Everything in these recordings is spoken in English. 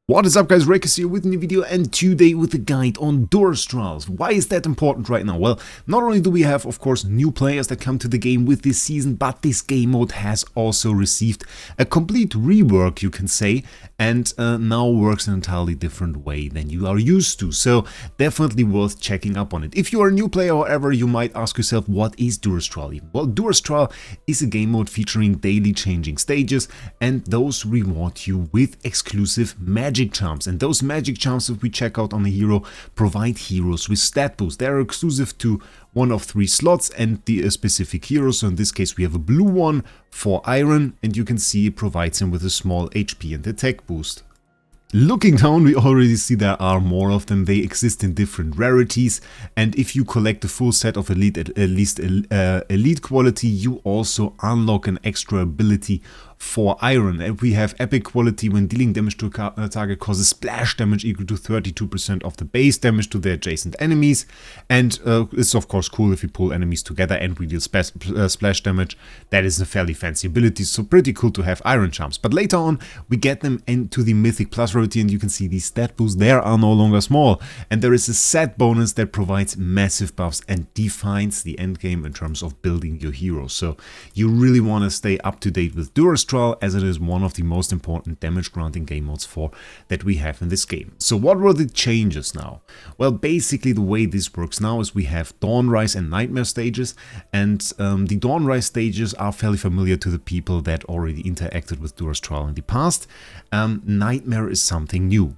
What is up, guys? Wraec is here with a new video, and today with a guide on Duras. Why is that important right now? Well, not only do we have, of course, new players that come to the game with this season, but this game mode has also received a complete rework, you can say, and now works an entirely different way than you are used to. So definitely worth checking up on it. If you are a new player, however, you might ask yourself, what is Duras? Well, Duras is a game mode featuring daily changing stages, and those reward you with exclusive magic charms, and those magic charms that we check out on a hero provide heroes with stat boost. They are exclusive to one of 3 slots and the specific hero. So in this case we have a blue one for iron, and you can see it provides him with a small HP and attack boost. Looking down, we already see there are more of them. They exist in different rarities, and if you collect a full set of elite, at least elite quality, you also unlock an extra ability for iron. And we have epic quality. When dealing damage to a target, causes splash damage equal to 32% of the base damage to the adjacent enemies, and it's of course cool if you pull enemies together and we deal splash damage. That is a fairly fancy ability, so pretty cool to have iron charms. But later on we get them into the mythic plus rarity, and you can see these stat boosts there are no longer small, and there is a set bonus that provides massive buffs and defines the end game in terms of building your hero. So you really want to stay up to date with Duras, as it is one of the most important damage granting game modes that we have in this game. So what were the changes now? Well, basically the way this works now is we have Dawnrise and Nightmare stages, and the Dawnrise stages are fairly familiar to the people that already interacted with Duras in the past. Nightmare is something new.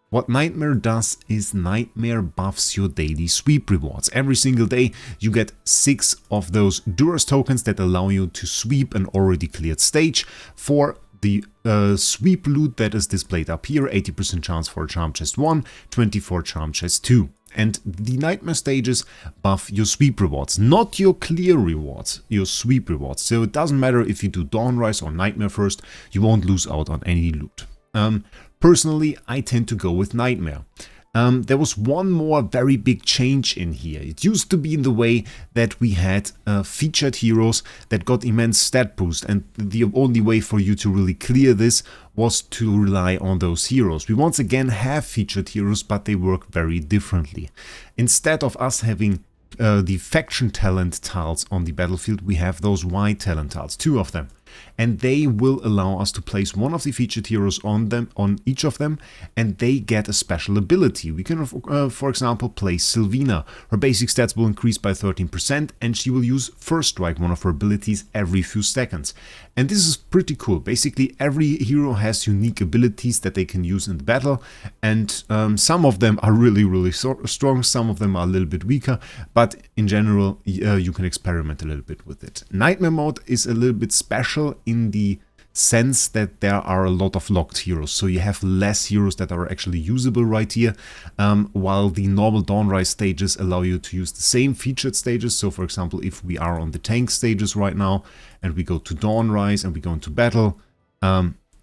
What Nightmare does is Nightmare buffs your daily sweep rewards. Every single day you get 6 of those Duras tokens that allow you to sweep an already cleared stage. For the sweep loot that is displayed up here, 80% chance for charm chest 1, 24 charm chest 2. And the Nightmare stages buff your sweep rewards, not your clear rewards, your sweep rewards. So it doesn't matter if you do Dawnrise or Nightmare first, you won't lose out on any loot. Personally, I tend to go with Nightmare. There was one more very big change in here. It used to be in the way that we had featured heroes that got immense stat boost, and the only way for you to really clear this was to rely on those heroes. We once again have featured heroes, but they work very differently. Instead of us having the faction talent tiles on the battlefield, we have those white talent tiles, 2 of them. And they will allow us to place one of the featured heroes on each of them, and they get a special ability. We can, for example, place Sylvina. Her basic stats will increase by 13%, and she will use First Strike, one of her abilities, every few seconds. And this is pretty cool. Basically, every hero has unique abilities that they can use in the battle, and some of them are really strong, some of them are a little bit weaker, but in general, you can experiment a little bit with it. Nightmare mode is a little bit special in the sense that there are a lot of locked heroes, so you have less heroes that are actually usable right here, while the normal Dawnrise stages allow you to use the same featured stages. So for example, if we are on the tank stages right now and we go to Dawnrise and we go into battle,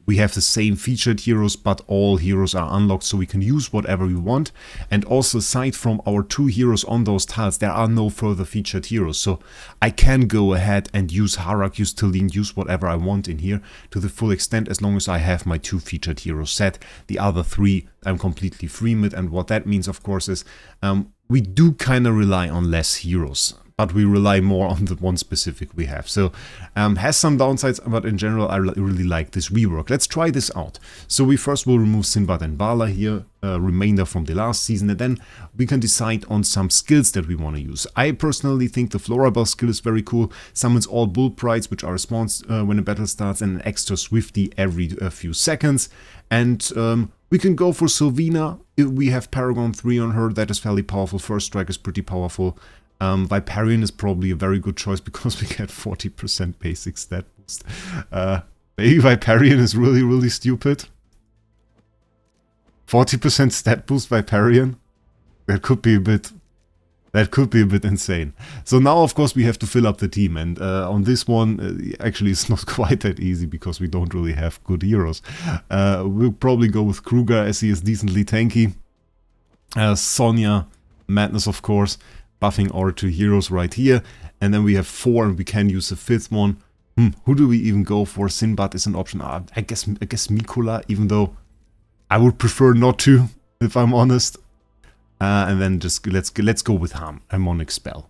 we have the same featured heroes, but all heroes are unlocked, so we can use whatever we want. And also, aside from our 2 heroes on those tiles, there are no further featured heroes. So I can go ahead and use Harak, use Talene, use whatever I want in here to the full extent, as long as I have my 2 featured heroes set. The other 3 I'm completely free with, and what that means, of course, is we do kind of rely on less heroes, but we rely more on the one specific we have. So has some downsides, but in general I really like this rework. Let's try this out. So we first will remove Sinbad and Vala here, remainder from the last season, and then we can decide on some skills that we want to use. I personally think the Florabelle skill is very cool. Summons all bull prides which are respawned when a battle starts, and an extra Swifty every few seconds. And we can go for Sylvina. We have Paragon 3 on her, that is fairly powerful. First Strike is pretty powerful. Viperion is probably a very good choice because we get 40% basic stat boost. Maybe Viperion is really stupid. 40% stat boost Viperion? That could be a bit insane. So now of course we have to fill up the team, and on this one actually it's not quite that easy because we don't really have good heroes. We'll probably go with Kruger as he is decently tanky. Sonya, Madness of course, buffing our 2 heroes right here, and then we have 4 and we can use a 5th one. Who do we even go for? Sinbad is an option. I guess Mikola, even though I would prefer not to, if I'm honest. And then just let's go with Harmonic Spell.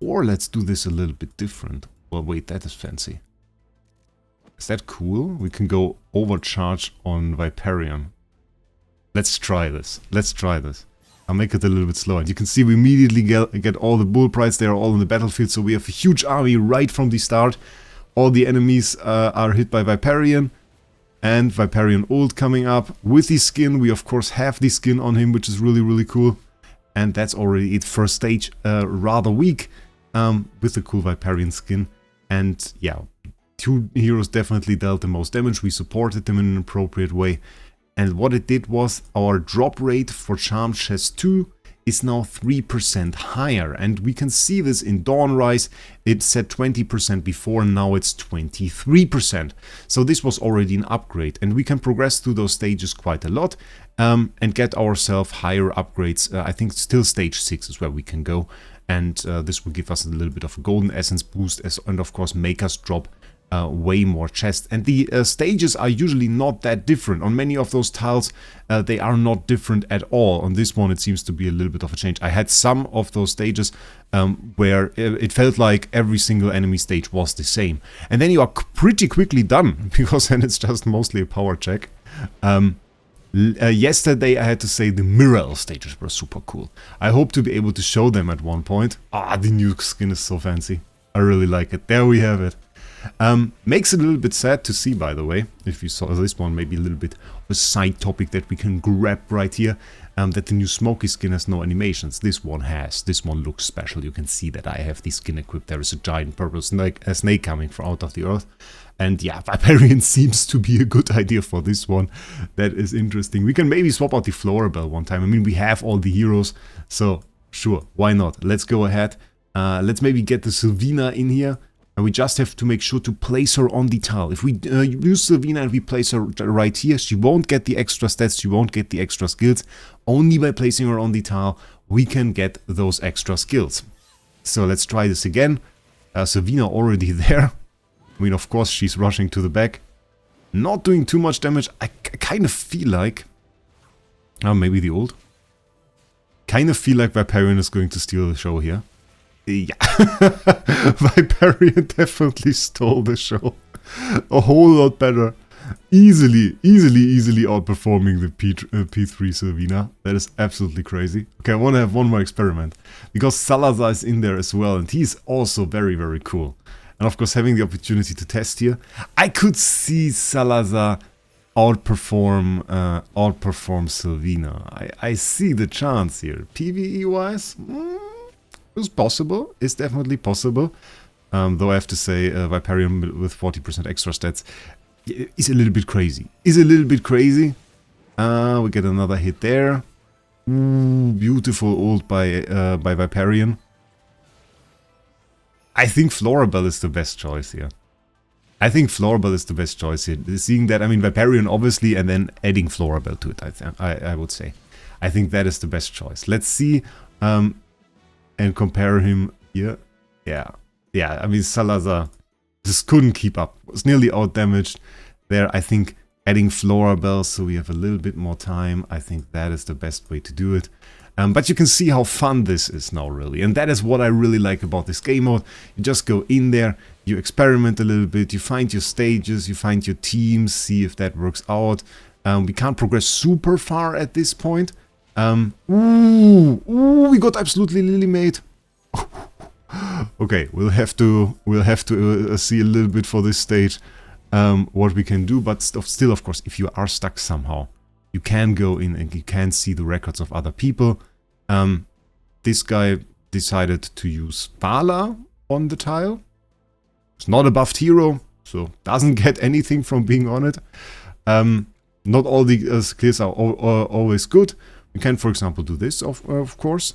Or let's do this a little bit different. Well, wait, that is fancy. Is that cool? We can go overcharge on Viperion. Let's try this. Let's try this. I'll make it a little bit slower. And you can see we immediately get all the bull prides. They are all in the battlefield. So we have a huge army right from the start. All the enemies are hit by Viperion. And Viperion ult coming up. With the skin, we of course have the skin on him, which is really, really cool. And that's already it. First stage, rather weak. With the cool Viperion skin. And yeah, 2 heroes definitely dealt the most damage. We supported them in an appropriate way. And what it did was our drop rate for Charms Chest 2 is now 3% higher. And we can see this in Dawnrise. It said 20% before, and now it's 23%. So this was already an upgrade. And we can progress through those stages quite a lot and get ourselves higher upgrades. I think still stage 6 is where we can go. And this will give us a little bit of a golden essence boost and of course make us drop way more chests. And the stages are usually not that different. On many of those tiles, they are not different at all. On this one, it seems to be a little bit of a change. I had some of those stages where it felt like every single enemy stage was the same. And then you are pretty quickly done, because then it's just mostly a power check. Yesterday, I had to say the Mirror stages were super cool. I hope to be able to show them at one point. Ah, the new skin is so fancy. I really like it. There we have it. Makes it a little bit sad to see, by the way, if you saw this one, maybe a little bit of a side topic that we can grab right here, that the new Smoky skin has no animations. This one has. This one looks special. You can see that I have the skin equipped. There is a giant purple snake coming from out of the earth. And yeah, Viperion seems to be a good idea for this one. That is interesting. We can maybe swap out the Florabelle one time. I mean, we have all the heroes, so sure, why not? Let's go ahead. Let's maybe get the Sylvina in here. And we just have to make sure to place her on the tile. If we use Sylvina and we place her right here, she won't get the extra stats, she won't get the extra skills. Only by placing her on the tile, we can get those extra skills. So let's try this again. Sylvina already there. I mean, of course, she's rushing to the back. Not doing too much damage. I kind of feel like... Oh, maybe the ult. Kind of feel like Viperion is going to steal the show here. Yeah, Viperion definitely stole the show. A whole lot better. Easily outperforming the P3 Sylvina. That is absolutely crazy. Okay, I want to have one more experiment. Because Salazar is in there as well. And he's also very, very cool. And of course, having the opportunity to test here, I could see Salazar outperform Sylvina. I see the chance here. PvE-wise? It's possible. It's definitely possible. Though I have to say, Viperion with 40% extra stats is a little bit crazy. We get another hit there. Ooh, beautiful ult by Viperion. I think Florabelle is the best choice here. Seeing that, I mean, Viperion obviously, and then adding Florabelle to it, I would say. I think that is the best choice. Let's see. And compare him here. Yeah, I mean, Salazar just couldn't keep up. Was nearly out-damaged there. I think adding Florabelle so we have a little bit more time. I think that is the best way to do it. But you can see how fun this is now, really. And that is what I really like about this game mode. You just go in there, you experiment a little bit, you find your stages, you find your teams, see if that works out. We can't progress super far at this point. We got absolutely Lily Made. Okay, we'll have to see a little bit for this stage what we can do, but still, of course, if you are stuck somehow, you can go in and you can see the records of other people. This guy decided to use Vala on the tile. It's not a buffed hero, so doesn't get anything from being on it. Not all the skills are always good. We can, for example, do this, of course.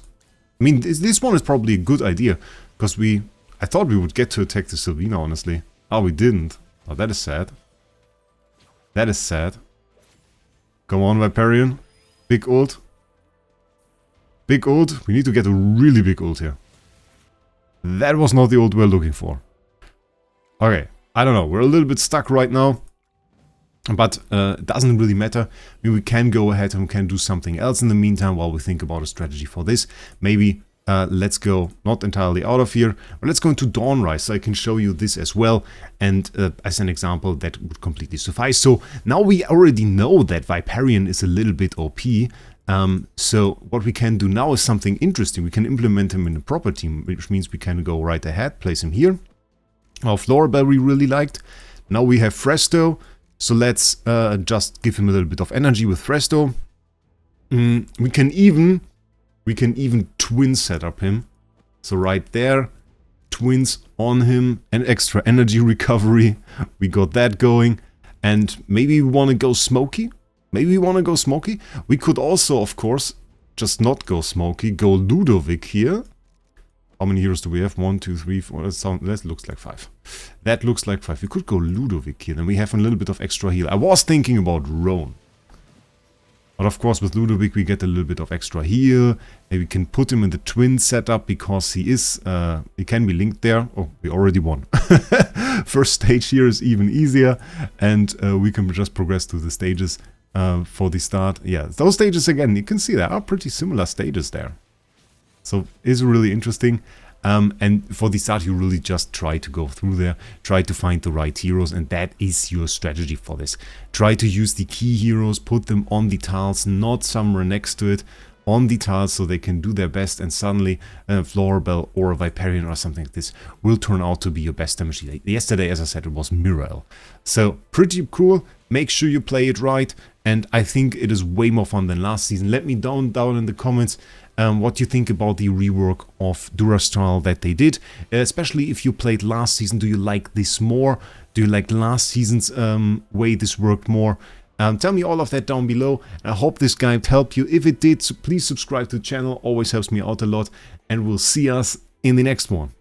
I mean, this one is probably a good idea, because I thought we would get to attack the Sylvina, honestly. Oh, we didn't. Oh, that is sad. That is sad. Come on, Viperion. Big ult. Big ult. We need to get a really big ult here. That was not the ult we're looking for. Okay, I don't know. We're a little bit stuck right now. But it doesn't really matter. I mean, we can go ahead and we can do something else in the meantime while we think about a strategy for this. Maybe let's go not entirely out of here, but let's go into Dawnrise so I can show you this as well. And as an example, that would completely suffice. So now we already know that Viperion is a little bit OP. So what we can do now is something interesting. We can implement him in a proper team, which means we can go right ahead, place him here. Our Florabelle we really liked. Now we have Fresto. So let's just give him a little bit of energy with Fresto. We can even twin setup him. So right there, twins on him and extra energy recovery. We got that going. And maybe we want to go smoky. We could also, of course, just not go smoky. Go Ludovic here. How many heroes do we have? 1, 2, 3, 4. That looks like 5. That looks like 5. We could go Ludovic here. Then we have a little bit of extra heal. I was thinking about Roan. But of course, with Ludovic, we get a little bit of extra heal. Maybe we can put him in the twin setup because he is, he can be linked there. Oh, we already won. First stage here is even easier. And we can just progress to the stages for the start. Yeah, those stages again, you can see there are pretty similar stages there. So it's really interesting. And for the start, you really just try to go through there, try to find the right heroes, and that is your strategy for this. Try to use the key heroes, put them on the tiles, not somewhere next to it, on the tiles so they can do their best, and suddenly Florabelle or a Viperion or something like this will turn out to be your best damage dealer. Yesterday, as I said, it was Mirael. So pretty cool. Make sure you play it right, and I think it is way more fun than last season. Let me down in the comments what you think about the rework of Duras that they did, especially if you played last season. Do you like this more? Do you like last season's way this worked more? Tell me all of that down below. I hope this guide helped you. If it did, so please subscribe to the channel. Always helps me out a lot. And we'll see us in the next one.